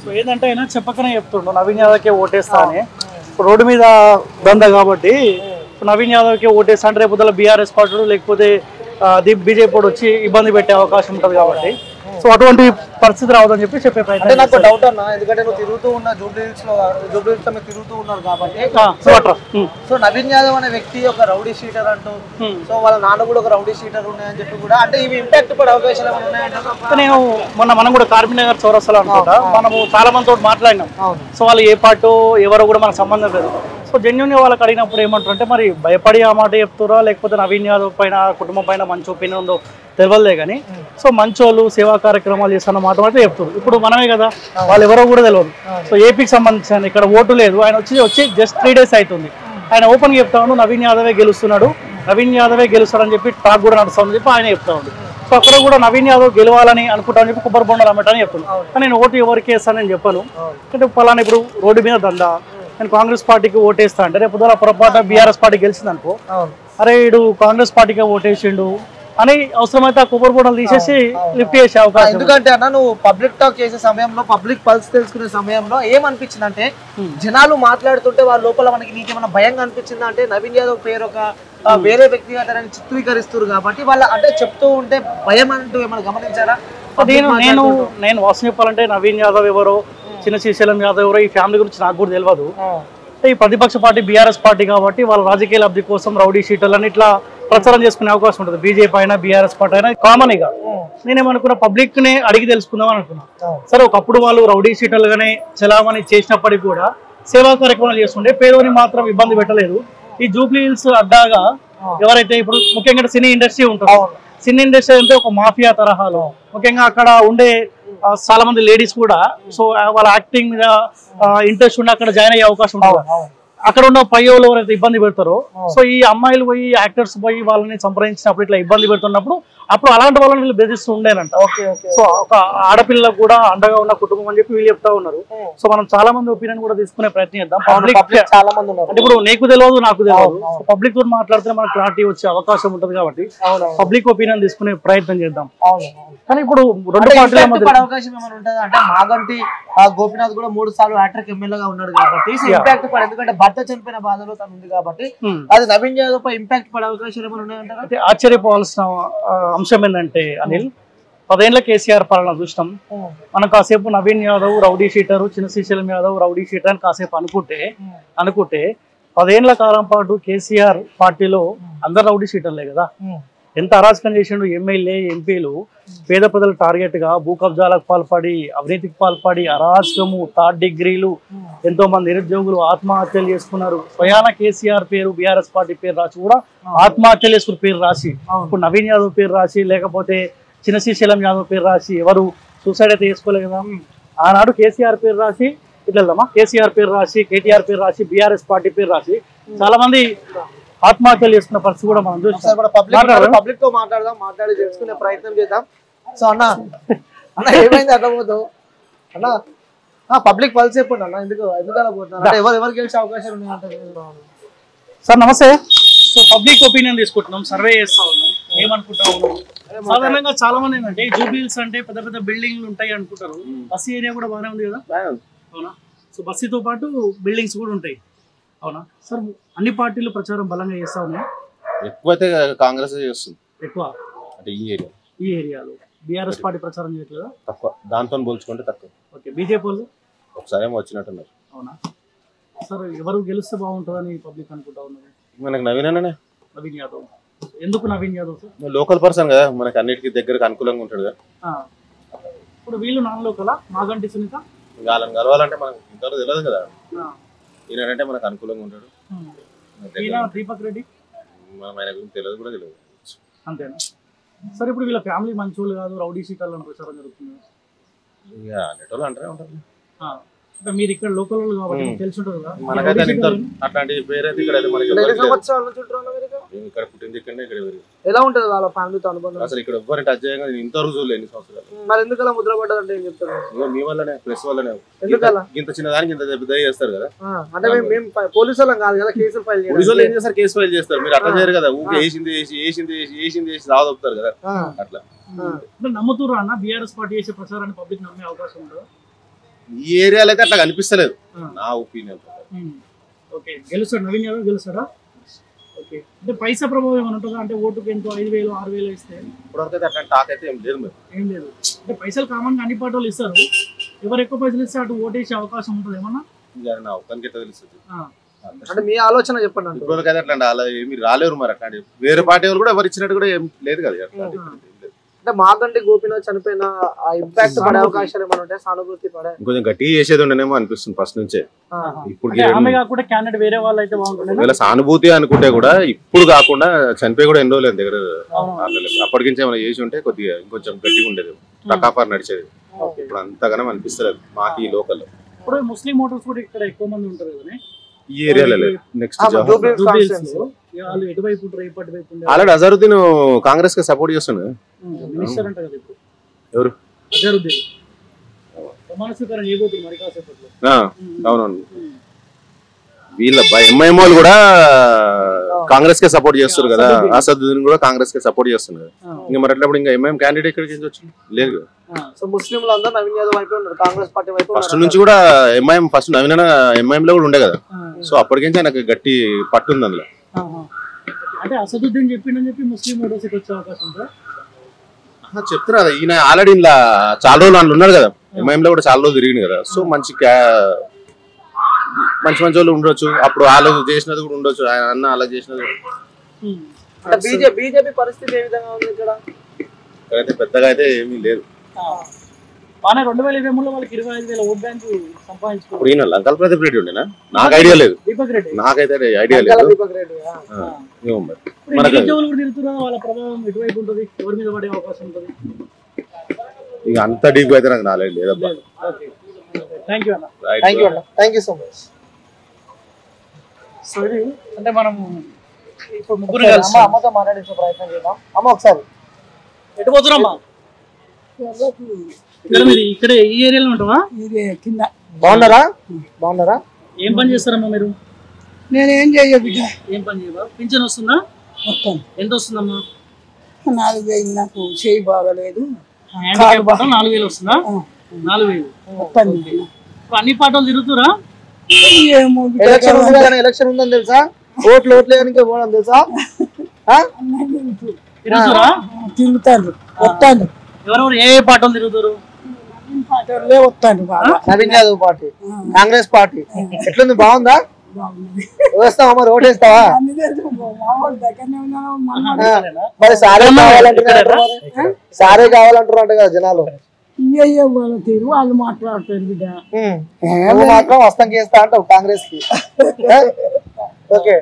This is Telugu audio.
సో ఏంటంటే ఆయన చెప్పకనే చెప్తుండు నవీన్ యాదవ్కే ఓటేస్తా అని. రోడ్డు మీద దంద కాబట్టి నవీన్ యాదవ్కే ఓటేస్తా అంటే రేపు బీఆర్ఎస్ పార్టీ లేకపోతే బీజేపీ వచ్చి ఇబ్బంది పెట్టే అవకాశం ఉంటుంది కాబట్టి సో అటువంటి పరిస్థితి రావద్దని చెప్పి చెప్పే ప్రయత్నం. నాకు డౌట్ అన్న, ఎందుకంటే నువ్వు తిరుగుతూ ఉన్న జూబ్లీహిల్స్ లో మీరు తిరుగుతూ ఉన్నారు కాబట్టి సో నవీన్ యాదవ్ అనే వ్యక్తి ఒక రౌడీ షీటర్ అంటూ, సో వాళ్ళ నాన్న కూడా ఒక రౌడీ షీటర్ ఉన్నాయని చెప్పి కూడా, అంటే ఇవి ఇంపాక్ట్ పడే అవకాశాలు ఏమైనా ఉన్నాయంటే నేను మనం కూడా కార్మిక్ నగర్ చౌరస్తాలో అనుకుంటా మనము చాలా మందితో మాట్లాడినాం. సో వాళ్ళు ఏ పార్టీ ఎవరో కూడా మనకు సంబంధం లేదు. సో జెన్యున్ వాళ్ళకి అడిగినప్పుడు ఏమంటారు అంటే మరి భయపడి ఆ మాట చెప్తారా లేకపోతే నవీన్ యాదవ్ పైన కుటుంబం పైన మంచి ఒపీనియన్ ఉందో తెలియలే కానీ సో మంచోళ్ళు సేవా కార్యక్రమాలు చేస్తున్న మాట అయితే చెప్తారు. ఇప్పుడు మనమే కదా, వాళ్ళు ఎవరో కూడా తెలియదు. సో ఏపీకి సంబంధించిన ఇక్కడ ఓటు లేదు, ఆయన వచ్చి జస్ట్ 3 days అవుతుంది. ఆయన ఓపెన్గా చెప్తా ఉండు నవీన్ యాదవే గెలుస్తున్నాడు, నవీన్ యాదవే గెలుస్తాడని చెప్పి టాక్ కూడా నడుస్తుందని చెప్పి ఆయన చెప్తా ఉండు. సో అక్కడ కూడా నవీన్ యాదవ్ గెలవాలని అనుకుంటామని చెప్పి కొబ్బరి బొండాలు అమ్మటని చెప్తున్నాను. కానీ నేను ఓటు ఎవరికి వేస్తానని చెప్పాను. అంటే పలానా ఇప్పుడు రోడ్డు మీద దందా నేను కాంగ్రెస్ పార్టీకి ఓటేస్తా అంటే రేపు పొరపాటు బీఆర్ఎస్ పార్టీ గెలిచింది అనుకో, అరే వీడు కాంగ్రెస్ పార్టీకి ఓటేసిండు అని అవసరమైతే ఆ కొబ్బరి బొండాలు తీసేసి లిఫ్ట్ చేసే అవకాశం. ఎందుకంటే అన్న నువ్వు పబ్లిక్ టాక్ చేసే సమయంలో, పబ్లిక్ పల్స్ తెలుసుకునే సమయంలో ఏమనిపించింది అంటే, జనాలు మాట్లాడుతుంటే వాళ్ళ లోపల మనకి నీకేమైనా భయంగా అనిపించిందా అంటే నవీన్ యాదవ్ పేరు ఒక వేరే వ్యక్తిగతాన్ని చిత్రీకరిస్తారు కాబట్టి వాళ్ళ అంటే చెప్తూ ఉంటే భయం అంటూ ఏమైనా గమనించారా? నేను వాసన చెప్పాలంటే నవీన్ యాదవ్ ఎవరో చిన్న శ్రీశైలం యాదవ్ ఎవరో ఈ ఫ్యామిలీ గురించి నాకు కూడా తెలియదు. ఈ ప్రతిపక్ష పార్టీ బీఆర్ఎస్ పార్టీ కాబట్టి వాళ్ళ రాజకీయ లబ్ధి కోసం రౌడీ షీటర్లని ఇట్లా ప్రచారం చేసుకునే అవకాశం ఉంటుంది. బీజేపీ అయినా బీఆర్ఎస్ పార్టీ అయినా కామన్ గా నేనేమనుకున్నా పబ్లిక్ ని అడిగి తెలుసుకుందాం అనుకున్నా. సరే ఒకప్పుడు వాళ్ళు రౌడీ షీటర్లుగానే చలామణి చేసినప్పటికీ కూడా సేవా కార్యక్రమాలు చేస్తుండే, పేదోని మాత్రం ఇబ్బంది పెట్టలేదు. ఈ జూబ్లీ హిల్స్ అడ్డాగా ఎవరైతే ఇప్పుడు ముఖ్యంగా సినీ ఇండస్ట్రీ ఉంటుంది, సినీ ఇండస్ట్రీ అంటే ఒక మాఫియా తరహాలో ముఖ్యంగా అక్కడ ఉండే చాలా మంది లేడీస్ కూడా సో వాళ్ళ యాక్టింగ్ మీద ఇంట్రెస్ట్ ఉండి అక్కడ జాయిన్ అయ్యే అవకాశం ఉంటుంది. అక్కడ ఉన్న పయ్యోళ్ళు ఎవరైతే ఇబ్బంది పెడతారో సో ఈ అమ్మాయిలు పోయి యాక్టర్స్ పోయి వాళ్ళని సంప్రదించినప్పుడు ఇట్లా ఇబ్బంది పెడుతున్నప్పుడు అప్పుడు అలాంటి వాళ్ళని వీళ్ళు బెదిరిస్తూ ఉండేనంట. సో ఒక ఆడపిల్లకు కూడా అండగా ఉన్న కుటుంబం అని చెప్పి వీళ్ళు చెప్తా ఉన్నారు. సో మనం చాలా మంది ఒపీనియన్ కూడా తీసుకునే ప్రయత్నం చేద్దాం. పబ్లిక్ చాలా మంది ఉన్నారు, అంటే ఇప్పుడు నీకు తెలియదు నాకు తెలియదు, పబ్లిక్ తో మాట్లాడితే మనకు క్లారిటీ వచ్చే అవకాశం ఉంటుంది కాబట్టి పబ్లిక్ ఒపీనియన్ తీసుకునే ప్రయత్నం చేద్దాం. కానీ ఇప్పుడు రెండు పార్టీల మధ్య అవకాశం ఏమైనా ఉంటుంది అంటే మాగంటి గోపీనాథ్ కూడా 3 సార్లు హ్యాట్రిక్ ఎమ్మెల్యేగా ఉన్నాడు కాబట్టి ఇంపాక్ట్ పడే, ఎందుకంటే భర్త చనిపోయిన బాధలో తను ఉంది కాబట్టి అది నవీన్ యాదవ్ పై ఇంపాక్ట్ పడే అవకాశాలు ఏమైనా ఉన్నాయంటారా? అంటే ఆశ్చర్యపోవాల్సిన అంశం ఏంటంటే అనిల్, 10 ఏళ్ల కేసీఆర్ పాలన చూసినాం. మనం కాసేపు నవీన్ యాదవ్ రౌడీ షీటర్, చిన్న శ్రీశైలం యాదవ్ రౌడీ షీటర్ అని కాసేపు అనుకుంటే 10 ఏళ్ల కాలం పాటు కేసీఆర్ పార్టీలో అందరు రౌడీ షీటర్లే కదా. ఎంత అరాచకం చేసిండు, ఎమ్మెల్యే ఎంపీలు పేద ప్రజలు టార్గెట్ గా భూ కబ్జాలకు పాల్పడి అవినీతికి పాల్పడి అరాచకము, 3rd డిగ్రీలు, ఎంతో మంది నిరుద్యోగులు ఆత్మహత్యలు చేసుకున్నారు. స్వయాన కేసీఆర్ పేరు బీఆర్ఎస్ పార్టీ పేరు రాసి కూడా ఆత్మహత్యలు చేసుకున్న పేరు రాసి, ఇప్పుడు నవీన్ యాదవ్ పేరు రాసి లేకపోతే చిన్న శ్రీశైలం యాదవ్ పేరు రాసి ఎవరు సూసైడ్ అయితే చేసుకోలేదు కదా. ఆనాడు కేసీఆర్ పేరు రాసి ఇట్లా వెళ్దామా, కేసీఆర్ పేరు రాసి కేటీఆర్ పేరు రాసి బీఆర్ఎస్ పార్టీ పేరు రాసి చాలా మంది ఆత్మహత్యలు చేసుకున్న పరిస్థితి కూడా మనం చూస్తాం. పబ్లిక్ తో మాట్లాడి తెలుసుకునే ప్రయత్నం చేద్దాం. సో అన్న ఏమైంది అర్థమవుతూ అన్న పబ్లిక్ పల్స్ చెప్పండి అన్న, ఎందుకు అలా పోతున్నారు, ఎవరు గెలిచే అవకాశాలు ఉన్నాయంటే? సార్ నమస్తే. సో పబ్లిక్ ఒపీనియన్ తీసుకుంటున్నాం, సర్వే చేస్తా ఉన్నాం, ఏమనుకుంటా ఉన్నాం. సాధారణంగా చాలా మంది ఏంటంటే జూబ్లీ హిల్స్ అంటే పెద్ద పెద్ద బిల్డింగ్లు ఉంటాయి అనుకుంటారు. బస్సు ఏరియా కూడా బాగానే ఉంది కదా, అవునా? సో బస్సుతో పాటు బిల్డింగ్స్ కూడా ఉంటాయి, అవునా సార్? అన్ని పార్టీలు ప్రచారం బలంగా చేస్తా ఉన్నాయి. ఎక్కువైతే కాంగ్రెస్ చేస్తుంది ఎక్కువ, అంటే ఈ ఏరియాలో బీఆర్ఎస్ పార్టీ ప్రచారం చేయట్లేదా? తక్కువ, దాంతో పోల్చుకుంటే తక్కువ. ఓకే, బీజేపీ వాళ్ళు ఒకసారి ఏమో వచ్చినట్టున్నారు. అవునా సార్? ఎవరు గెలిస్తే బాగుంటుందని పబ్లిక్ అనుకుంటా ఉన్నారు? మనకి నవీన్ యాదవ్. ఎందుకు Naveen Yadav sir? Local person కదా, మనకి అన్నిటికీ దగ్గరకు అనుకూలంగా ఉంటాడు కదా. ఇప్పుడు వీళ్ళు నాన్ లోకలా? మాగంటి సునీత వాళ్ళని కలవాలంటే మనకు ఇంతవరకు తెలియదు కదా. ఈయనంటే మనకు అనుకూలంగా ఉంటాడు. దీపక్ రెడ్డి మనం ఆయన గురించి తెలియదు కూడా తెలియదు. అంతేనా సార్? ఇప్పుడు వీళ్ళ ఫ్యామిలీ మంచోళ్ళు కాదు, రౌడీ షీటర్లను ప్రచారం జరుగుతుంది. ఇక అనేటోళ్ళు అంటారే ఉంటారు. మీరు ఇక్కడ లోకల్ వాళ్ళు కాబట్టి తెలిసి ఉంటుంది కదా. మనకైతే అట్లాంటి పేరైతే ఇక్కడ ఇక్కడ పుట్టింది ఇక్కడనే, ఇక్కడ ఎలా ఉంటుంది వాళ్ళ ఫ్యామిలీతో అనుబంధం? అసలు ఇక్కడ ఎవ్వరు టచ్ చేయగా ఇంత రుజువులు ఎన్ని సంవత్సరాలు. మరి ఎందుకలా ముద్ర పడ్డదంటే ఏం చెప్తారు? మీ వల్లనే, ప్రెస్ వల్లనే. ఎందుకలా? ఇంత చిన్నదానికి ఇంత పెద్ద చేస్తారు కదా. అంటే మేము పోలీసు వాళ్ళం కాదు కదా, కేసులు ఫైల్ చేయాలి. పోలీసు వాళ్ళు ఏం చేస్తారు? కేసు ఫైల్ చేస్తారు. మీరు అట్లా చేయరు కదా, ఊరికి వేసింది రాదొప్పుతారు కదా. అట్లా నమ్ముతురా అన్న బీఆర్ఎస్ పార్టీ చేసే ప్రచారాన్ని పబ్లిక్ నమ్మే అవకాశం ఉండదు? ఈ ఏరియాలో అయితే అట్లా కనిపిస్తలేదు నా ఒపీనియన్. ఓకే, గెలుస్తాడు నవీన్ యాదవ్ గెలుస్తాడా? ఓకే, అంటే పైసా ప్రభావం ఏమైనా ఉంటుందా? అంటే ఓటుకు ఎంతో 5,000 6,000 ఇస్తే ఇప్పటివరకు అయితే అట్లా టాక్ అయితే ఏం లేదు మరి. ఏం లేదు. అంటే పైసలు కామన్గా అన్ని పార్టీ వాళ్ళు ఇస్తారు. ఎవరు ఎక్కువ పైసలు ఇస్తే అటు ఓటేసే అవకాశం ఉంటుంది ఏమన్నా? నా ఒక్కరికి ఎట్లా తెలుస్తుంది? అంటే మీ ఆలోచన చెప్పండి. ఇప్పటివరకు అయితే అట్లా అలా ఏమి రాలేరు మరి. అట్లాంటి వేరే పార్టీ వాళ్ళు కూడా ఎవరు ఇచ్చినట్టు కూడా ఏం లేదు కదా. అంటే మాగంటి గోపీనాథ్ చనిపోయిన ఆ ఇంపాక్ట్ పడే అవకాశాలు ఏమైనా ఉంటాయి? సానుభూతి పడే కొంచెం గట్టిగా చేసేది ఉండేనేమో అనిపిస్తుంది ఫస్ట్ నుంచే. ఇప్పుడు ఆమె కాకుండా క్యాండిడేట్ వేరే వాళ్ళు అయితే బాగుంటుంది. ఒకవేళ సానుభూతి అనుకుంటే కూడా ఇప్పుడు కాకుండా చనిపోయి కూడా ఎన్ని రోజులు దగ్గర అప్పటికించి ఏమైనా చేసి ఉంటే కొద్దిగా ఇంకొంచెం గట్టిగా ఉండేది, టకాఫర్ నడిచేది. ఇప్పుడు అంతగానో అనిపిస్తలేదు మాకు ఈ లోకల్. ఇప్పుడు ముస్లిం ఓటర్స్ కూడా ఇక్కడ ఎక్కువ మంది ఉంటారు కదా ఈ ఏరియాలో. నెక్స్ట్ ఎటువైపు ఉంటారు? ఏ పార్టీ వైపు? ఆల్రెడీ అజరుద్దీన్ కాంగ్రెస్ కి సపోర్ట్ చేస్తున్నాడు. మినిస్టర్ అంట కదా ఇప్పుడు ఎవరు? అజరుద్దీన్. ప్రమాణ స్వీకారం చేయబోతుంది మరి కాసేపట్లో. అవునవును, వీళ్ళ ఎంఐఎం వాళ్ళు కూడా కాంగ్రెస్ కే సపోర్ట్ చేస్తారు కదా. అసదుద్దీన్ కూడా కాంగ్రెస్ కే సపోర్ట్ చేస్తున్నారు. ఇంకా మరి అట్లప్పుడు ఇంకా ఎంఐఎం క్యాండిడేట్ ఇక్కడికి వచ్చింది లేదు కదా. సో ముస్లింలు అందరూ నవీన్ యాదవ్ వైపు ఉన్నారు, కాంగ్రెస్ పార్టీ వైపు. ఫస్ట్ నుంచి కూడా ఎంఐఎం ఫస్ట్ నవీన ఎంఐఎం లో కూడా ఉండే కదా. సో అప్పటికించి నాకు గట్టి పట్టు ఉంది అందులో. అంటే అసదుద్దీన్ చెప్పిండని చెప్పి ముస్లిం ఓటర్స్ వచ్చే అవకాశం ఉందా? చెప్తున్నా కదా, ఈయన ఆల్రెడీ ఇలా చాలా రోజులు అందులో ఉన్నారు కదా. ఎంఐఎం లో కూడా చాలా రోజులు తిరిగింది కదా. సో మంచి మంచి వాళ్ళు ఉండొచ్చు. అప్పుడు వాళ్ళు చేసినది కూడా ఉండొచ్చు, ఆయన అన్న అలా చేసినది. బీజేపీ పరిస్థితి ఏ విధంగా ఉంది ఇక్కడ? ఇక్కడైతే పెద్దగా అయితే ఏమీ లేదు. 2023లో వాళ్ళకి 25,000 ఓట్ బ్యాంక్ సంపాదించుకున్నారు. ఇప్పుడు ఈయన లంకల్ ప్రదీప్ రెడ్డి ఉండేనా? నాకు ఐడియా లేదు. దీపక్ రెడ్డి నాకైతే ఐడియా లేదు. వాళ్ళ ప్రభావం ఎటువైపు ఉంటుంది? ఎవరి మీద పడే అవకాశం ఉంటుంది? ఇక అంత డీప్ అయితే నాకు నాలెడ్జ్ లేదబ్బా. థ్యాంక్ యూ అన్న. Thank you so much. So ఇది అంటే మనం ఇప్పుడు ముగ్గురు అమ్మతో మాట్లాడించే ప్రయత్నం చేద్దాం. అమ్మ ఒకసారి ఎటు పోతున్నామ్మా? ఇక్కడ ఈ ఏరియాలో ఉంటావా? కింద. బాగున్నారా? ఏం పని చేస్తారమ్మా మీరు? నేనేం చెయ్య బిడ్డ. ఏం పని చేయవా? పింఛన్ వస్తుందా? మొత్తం ఎంత వస్తుందమ్మా? 4,000. నాకు చేయి బాగలేదు. 4,000 వస్తుందా? 4,000 మొత్తం. అన్ని పాటలు తిరుగుతురా? ఎలక్షన్ ఉందని తెలుసా? ఓట్లు వేయడానికి పోవడం తెలుసా? తిరుగుతురా? తిరుగుతారు, వస్తాను. ఎవరెవరు ఏ పాటలు తిరుగుతారు? పాటలే వస్తాను. నవీన్ యాదవ్ పార్టీ, కాంగ్రెస్ పార్టీ ఎట్లుంది? బాగుందా? వేస్తావా మరి? ఓటేస్తావా? మరి సారే కావాలంటున్నారు కదా జనాలు. తీరు వాళ్ళు మాట్లాడతారు బిడ్డ. మాత్రం వస్తాం చేస్తా అంటావు కాంగ్రెస్ కి. ఓకే.